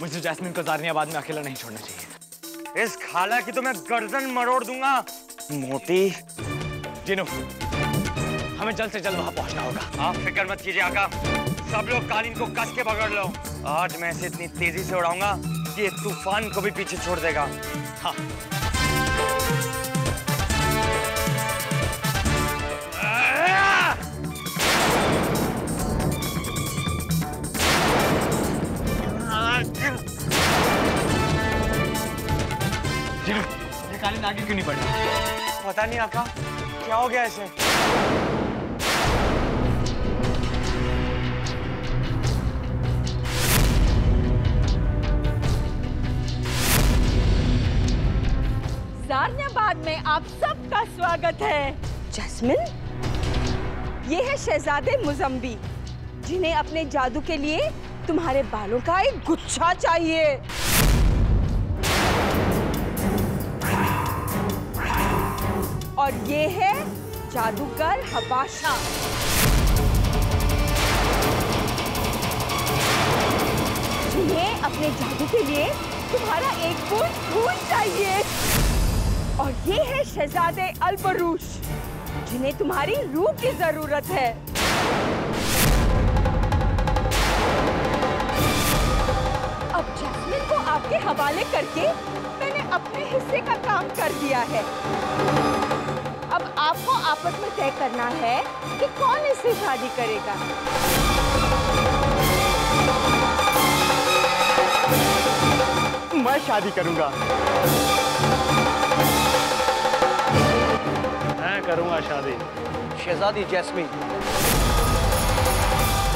मुझे जैस्मिन को ज़ानियाबाद में अकेला नहीं छोड़ना चाहिए। इस खाला की तो मैं गर्दन मरोड़ दूंगा। मोटी। जिनू, हमें जल्द से जल्द वहां पहुंचना होगा। आप फिक्र मत कीजिए आका, सब लोग कालीन को कस के पकड़ लो। आज मैं इसे इतनी तेजी से उड़ाऊंगा कि ये तूफान को भी पीछे छोड़ देगा। हाँ। ये कालीन आगे क्यों नहीं बढ़ रहा? पता नहीं आका, क्या हो गया इसे? ज़ानियाबाद में आप सबका स्वागत है। जैस्मिन, ये है शहजादे मुजम्बी, जिन्हें अपने जादू के लिए तुम्हारे बालों का एक गुच्छा चाहिए। और ये है जादूगर हबाशा, जिन्हें अपने जादू के लिए तुम्हारा एक बूंद खून चाहिए। और ये है शहजादे अलबरूश, जिन्हें तुम्हारी रूह की जरूरत है। अब जैस्मिन को आपके हवाले करके मैंने अपने हिस्से का काम कर दिया है। अब आपको आपस में तय करना है कि कौन इससे शादी करेगा। मैं शादी करूंगा। मैं करूंगा शादी। शहजादी जैस्मिन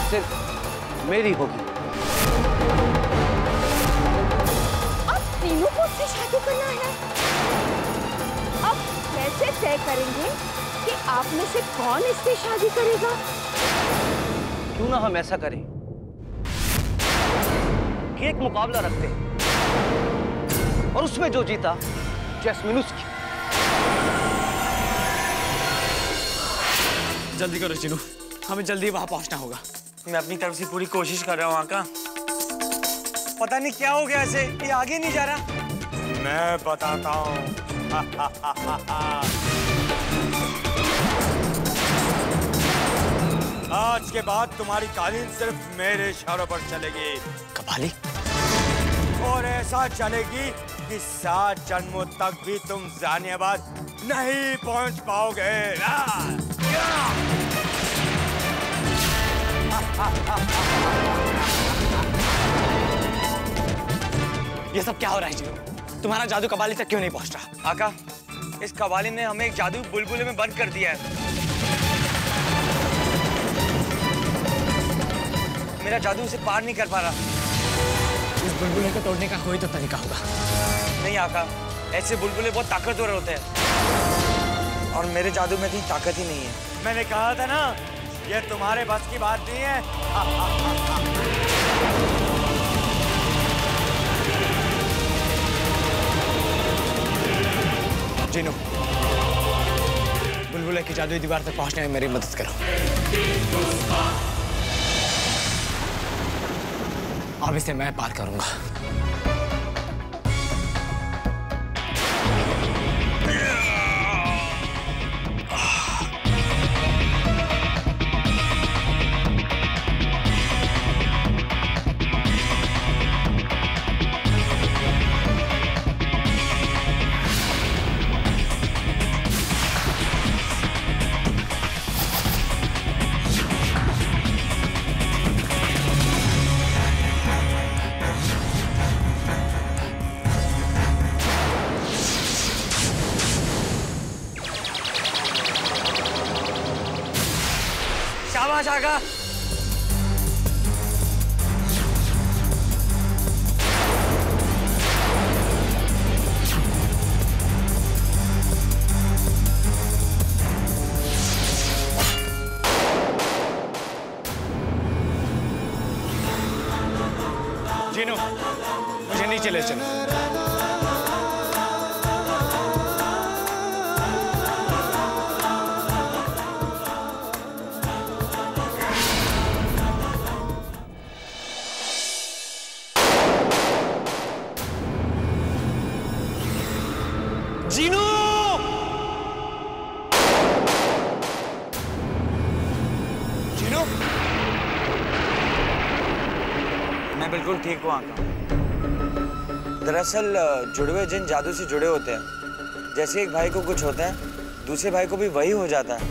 सिर्फ मेरी होगी। अब तीनों को उससे शादी करना है। अब कैसे तय करेंगे कि आप में से कौन इससे शादी करेगा? क्यों ना हम ऐसा करें कि एक मुकाबला रखते हैं और उसमें जो जीता जैस्मिन उसकी। जल्दी करो जिनू, हमें जल्दी वहां पहुंचना होगा। मैं अपनी तरफ से पूरी कोशिश कर रहा हूँ आका। पता नहीं क्या हो गया इसे, ये आगे नहीं जा रहा। मैं बताता हूँ। आज के बाद तुम्हारी कालीन सिर्फ मेरे इशारों पर चलेगी। कपाली? और ऐसा चलेगी कि 7 जन्मों तक भी तुम ज़ानियाबाद नहीं पहुंच पाओगे। ये सब क्या हो रहा है जिनू? तुम्हारा जादू कबाली तक क्यों नहीं पहुंच रहा? आका, इस कबाली ने हमें एक जादू बुलबुले में बंद कर दिया है। मेरा जादू उसे पार नहीं कर पा रहा। इस बुलबुले को तोड़ने का कोई तो तरीका होगा। नहीं आका, ऐसे बुलबुले बहुत ताकतवर होते हैं और मेरे जादू में इतनी ताकत ही नहीं है। मैंने कहा था ना, ये तुम्हारे बस की बात नहीं है। जिनू, बुलबुले की जादुई दीवार तक पहुंचने में मेरी मदद करो। अब इसे मैं पार करूंगा। शाबाश आका। जिनू, मुझे नीचे ले चलो। बिल्कुल ठीक हूँ आका। दरअसल जुड़वे जिन जादू से जुड़े होते हैं। जैसे एक भाई को कुछ होता है, दूसरे भाई को भी वही हो जाता है।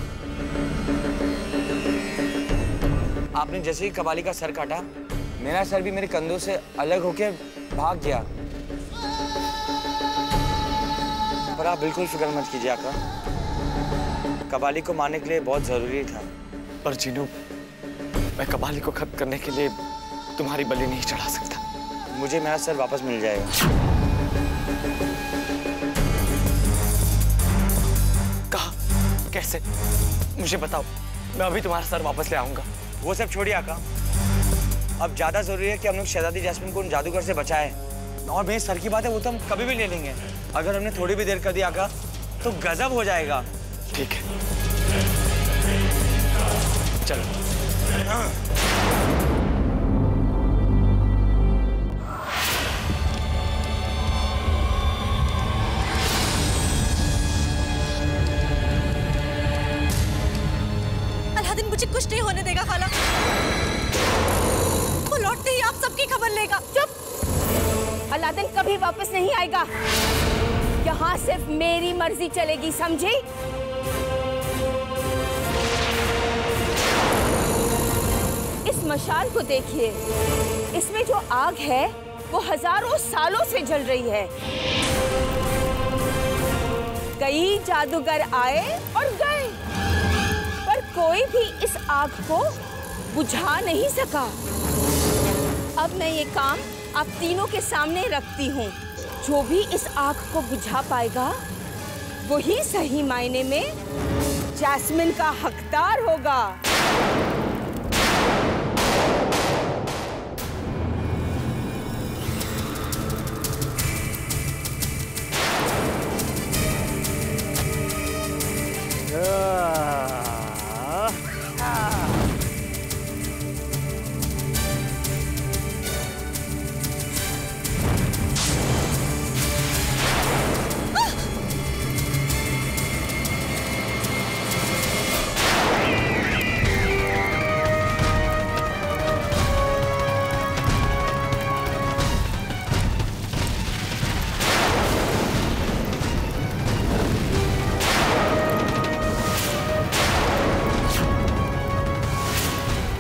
आपने जैसे ही कबाली का सर काटा, मेरा सर भी मेरे कंधों से अलग होकर भाग गया। पर आप बिल्कुल फिक्र मत कीजिए आका, कबाली को मारने के लिए बहुत जरूरी था। पर जीनू, मैं कबाली को खत्म करने के लिए तुम्हारी बलि नहीं चढ़ा सकता। मुझे मेरा सर वापस मिल जाएगा। कहा? कैसे? मुझे बताओ, मैं अभी तुम्हारा सर वापस ले आऊंगा। वो सब छोड़िए आका, अब ज्यादा जरूरी है कि हम लोग शहजादी जैस्मिन को उन जादूगर से बचाएं। और मेरे सर की बात है, वो तो हम कभी भी ले लेंगे। अगर हमने थोड़ी भी देर कर दी आका, तो गजब हो जाएगा। ठीक है, चलो। अलादीन मुझे कुछ नहीं होने देगा खाला। वो लौटते ही आप सबकी खबर लेगा। चुप! अलादीन कभी वापस नहीं आएगा। यहाँ सिर्फ मेरी मर्जी चलेगी, समझी? इस मशाल को देखिए, इसमें जो आग है वो हजारों सालों से जल रही है। कई जादूगर आए और गए, पर कोई भी इस आग को बुझा नहीं सका। अब मैं ये काम आप तीनों के सामने रखती हूँ। जो भी इस आग को बुझा पाएगा, वही सही मायने में जैस्मिन का हकदार होगा।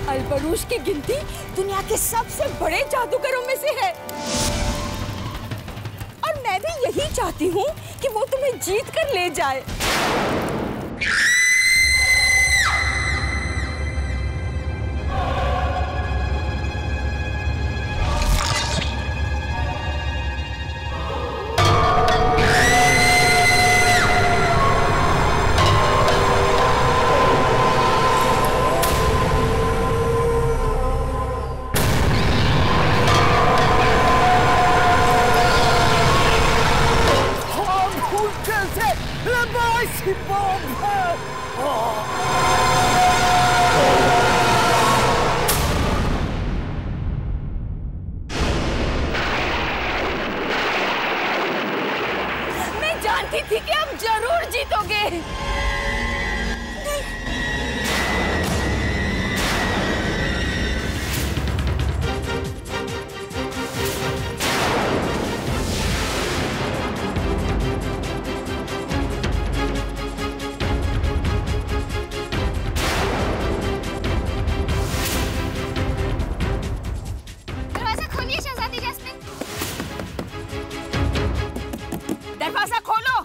अलबरूज की गिनती दुनिया के सबसे बड़े जादूगरों में से है, और मैं भी यही चाहती हूँ कि वो तुम्हें जीत कर ले जाए। मैं जानती थी कि आप जरूर जीतोगे। दरवाजा खोलिए शहजादी जैस्मिन। दरवाजा खोलो।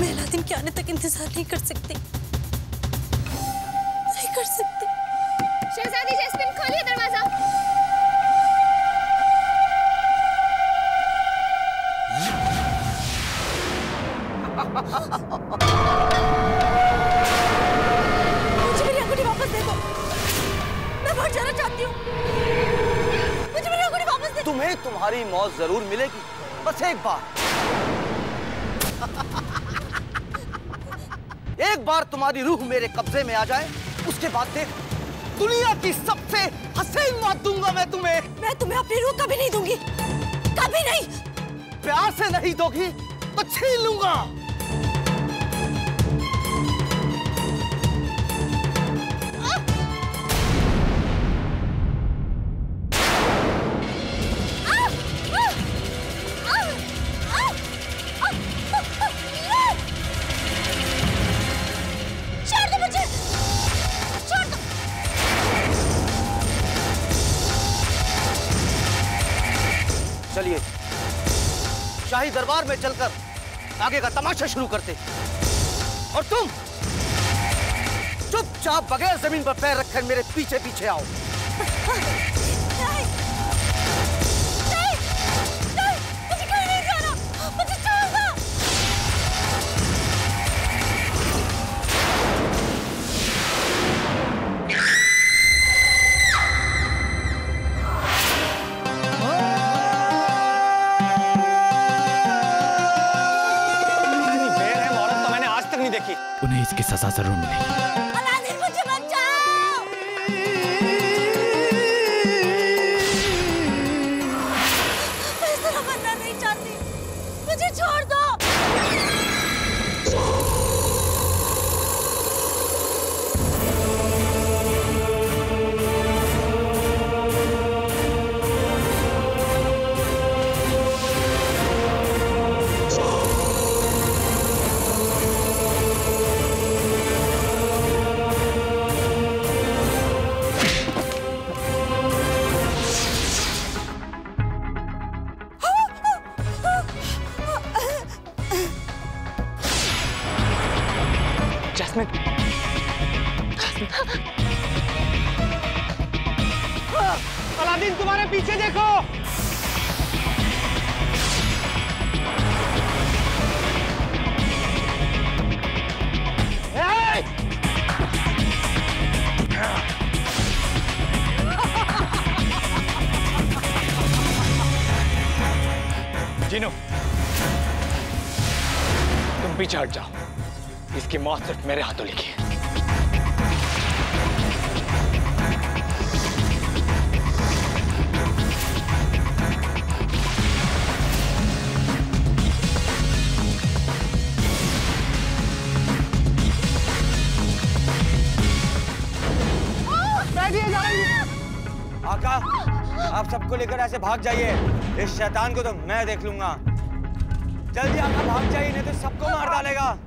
मैं अलादीन के आने तक इंतजार नहीं कर सकती, नहीं कर सकती। शहजादी जैस्मिन खोलिए दरवाजा। मुझे मेरी अंगूठी वापस दे दो। मैं बहुत जाना चाहती हूँ। मुझे मेरी अंगूठी वापस दे दो। तुम्हें तुम्हारी मौत जरूर मिलेगी, बस एक बार। एक बार तुम्हारी रूह मेरे कब्जे में आ जाए, उसके बाद देख दुनिया की सबसे हसीन मौत दूंगा मैं तुम्हें। मैं तुम्हें अपनी रूह कभी नहीं दूंगी, कभी नहीं। प्यार से नहीं दोगी तो छीन लूंगा। चलिए शाही दरबार में चलकर आगे का तमाशा शुरू करते। और तुम चुपचाप बगैर जमीन पर पैर रखकर मेरे पीछे पीछे आओ। नहीं, नहीं, नहीं, मुझे कहीं नहीं जाना, मुझे छोड़ दो। उन्हें इसकी सजा जरूर मिलेगी। अलादीन मुझे बचाओ। मैं इस तरह मरना नहीं चाहती, मुझे छोड़ दो। जैस्मिन, अलादीन तुम्हारे पीछे देखो। जीनू, तुम पीछे हट जाओ। इसकी मौत सिर्फ मेरे हाथों लिखी है। आका, आप सबको लेकर ऐसे भाग जाइए। इस शैतान को तो मैं देख लूंगा। जल्दी आका भाग जाइए, नहीं तो सबको मार डालेगा।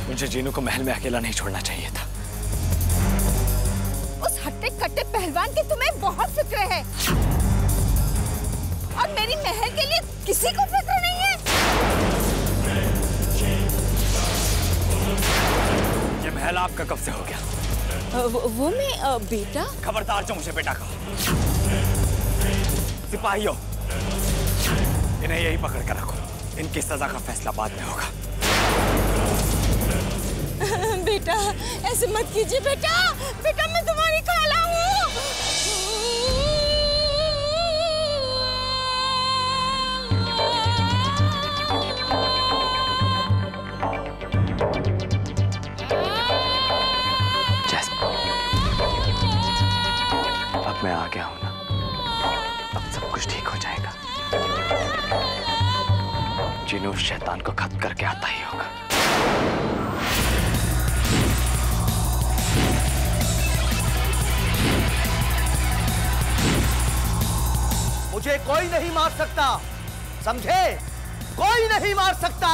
मुझे जीनू को महल में अकेला नहीं छोड़ना चाहिए था। उस हट्टे कट्टे पहलवान की तुम्हें बहुत फिक्र है, और मेरी महल के लिए किसी को फिक्र नहीं है। ये महल आपका कब से हो गया? वो मैं बेटा। खबरदार जो मुझे बेटा कहो। सिपाहियों, इन्हें यही पकड़ कर रखो। इनकी सजा का फैसला बाद में होगा। बेटा ऐसे मत कीजिए बेटा, बेटा मैं तुम्हारी खाला हूँ। अब मैं आ गया हूं ना, अब सब कुछ ठीक हो जाएगा। जीनू उस शैतान को खत्म करके आता ही होगा। मुझे कोई नहीं मार सकता, समझे? कोई नहीं मार सकता।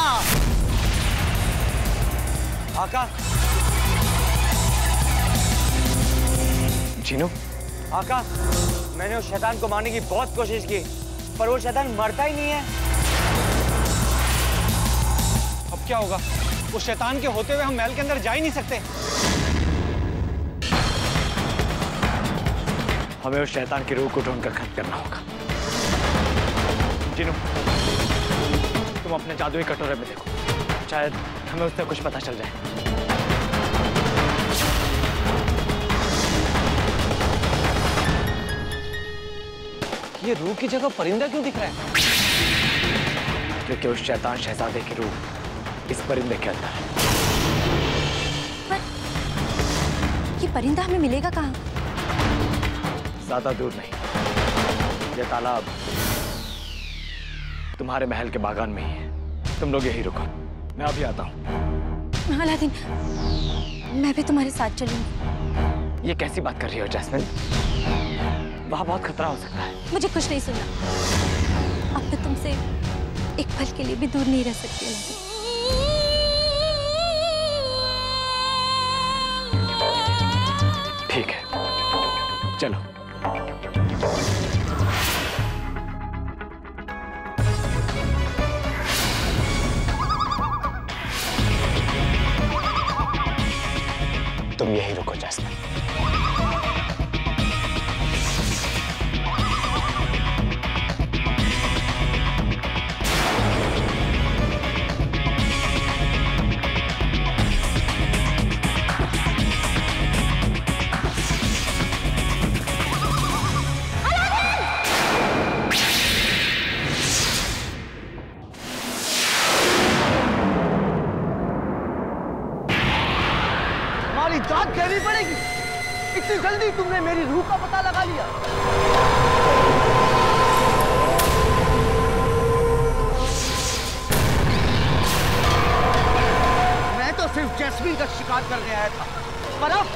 आका, जीनू, आका, मैंने उस शैतान को मारने की बहुत कोशिश की, पर वो शैतान मरता ही नहीं है। अब क्या होगा? उस शैतान के होते हुए हम महल के अंदर जा ही नहीं सकते। हमें उस शैतान की रूह को ढूंढकर खत्म करना होगा। जीनू, तुम अपने जादुई कटोरे में देखो, शायद हमें उससे कुछ पता चल जाए। ये रूह की जगह परिंदा क्यों दिख रहा है? क्योंकि उस शैतान शहजादे की रूह इस परिंदे के अंदर है। पर ये परिंदा हमें मिलेगा कहाँ? ज्यादा दूर नहीं, ये तालाब तुम्हारे महल के बागान में ही है। तुम लोग यही रुको, मैं अभी आता हूँ। अलादीन, मैं भी तुम्हारे साथ चलूंगी। ये कैसी बात कर रही हो जैस्मिन? वहाँ बहुत खतरा हो सकता है। मुझे कुछ नहीं सुनना। अब मैं तुमसे एक पल के लिए भी दूर नहीं रह सकती अलादीन। ठीक है, चलो। तुम यही रुको जैस्मिन। जान कहनी पड़ेगी। इतनी जल्दी तुमने मेरी रूह का पता लगा लिया। मैं तो सिर्फ जैस्मिन का शिकार करने आया था, पर अब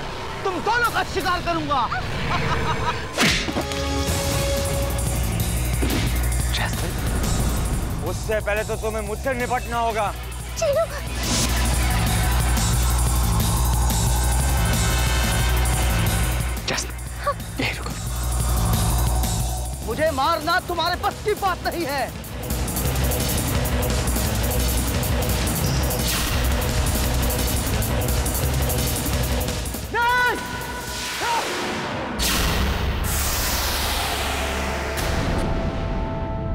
तुम दोनों का शिकार करूंगा। जैस्मिन, उससे पहले तो तुम्हें मुझसे निपटना होगा। चलो। यही रुको। मुझे मारना तुम्हारे बस की बात नहीं है। नहीं!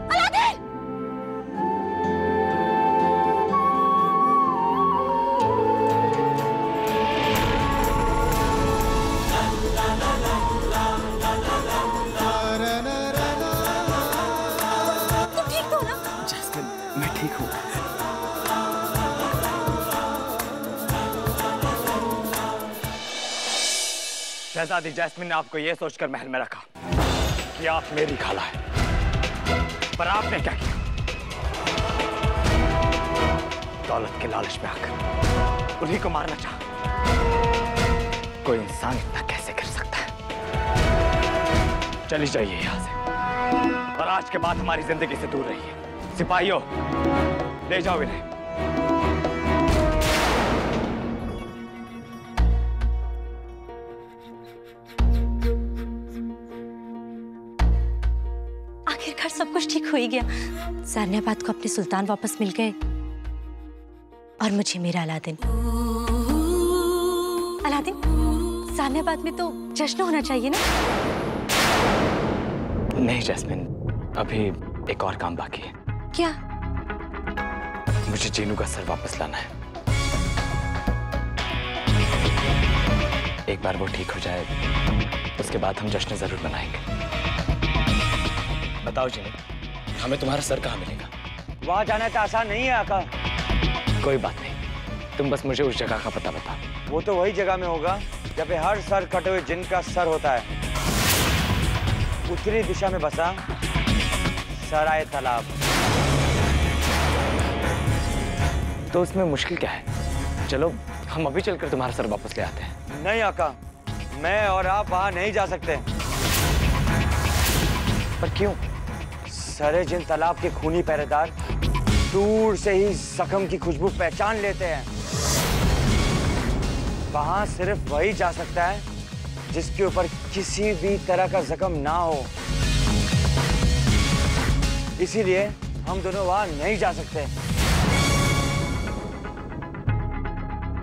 अलादीन! मैं ठीक हूँ। शहजादी जैस्मिन ने आपको यह सोचकर महल में रखा कि आप मेरी खाला है, पर आपने क्या किया? दौलत के लालच में आकर उन्हीं को मारना चाहा। कोई इंसान इतना कैसे कर सकता है? चली जाइए यहाँ से और आज के बाद हमारी जिंदगी से दूर रहिए। सिपाहियों, ले जाओ इन्हें। आखिरकार सब कुछ ठीक हो ही गया। ज़ारनियाबाद को अपने सुल्तान वापस मिल गए और मुझे मेरा अलादीन। अलादीन, ज़ारनियाबाद में तो जश्न होना चाहिए ना? नहीं जैस्मिन, अभी एक और काम बाकी है। क्या? मुझे जीनू का सर वापस लाना है। एक बार वो ठीक हो जाए, उसके बाद हम जश्न जरूर मनाएंगे। बताओ जीनू, हमें तुम्हारा सर कहाँ मिलेगा? वहां जाना तो आसान नहीं है आका। कोई बात नहीं, तुम बस मुझे उस जगह का पता बताओ। वो तो वही जगह में होगा जहाँ पे हर सर कटे हुए जिन का सर होता है। उत्तरी दिशा में बसा सराय तालाब। तो उसमें मुश्किल क्या है? चलो हम अभी चलकर तुम्हारा सर वापस ले आते हैं। नहीं आका, मैं और आप वहां नहीं जा सकते। पर क्यों? सरे जिन तालाब के खूनी पहरेदार दूर से ही जख्म की खुशबू पहचान लेते हैं। वहां सिर्फ वही जा सकता है जिसके ऊपर किसी भी तरह का जख्म ना हो। इसीलिए हम दोनों वहां नहीं जा सकते।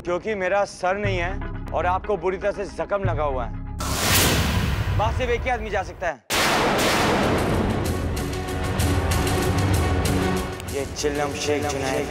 क्योंकि मेरा सर नहीं है और आपको बुरी तरह से जख्म लगा हुआ है। वहां सिर्फ एक ही आदमी जा सकता है। ये चिल्लम शेख जुनैद।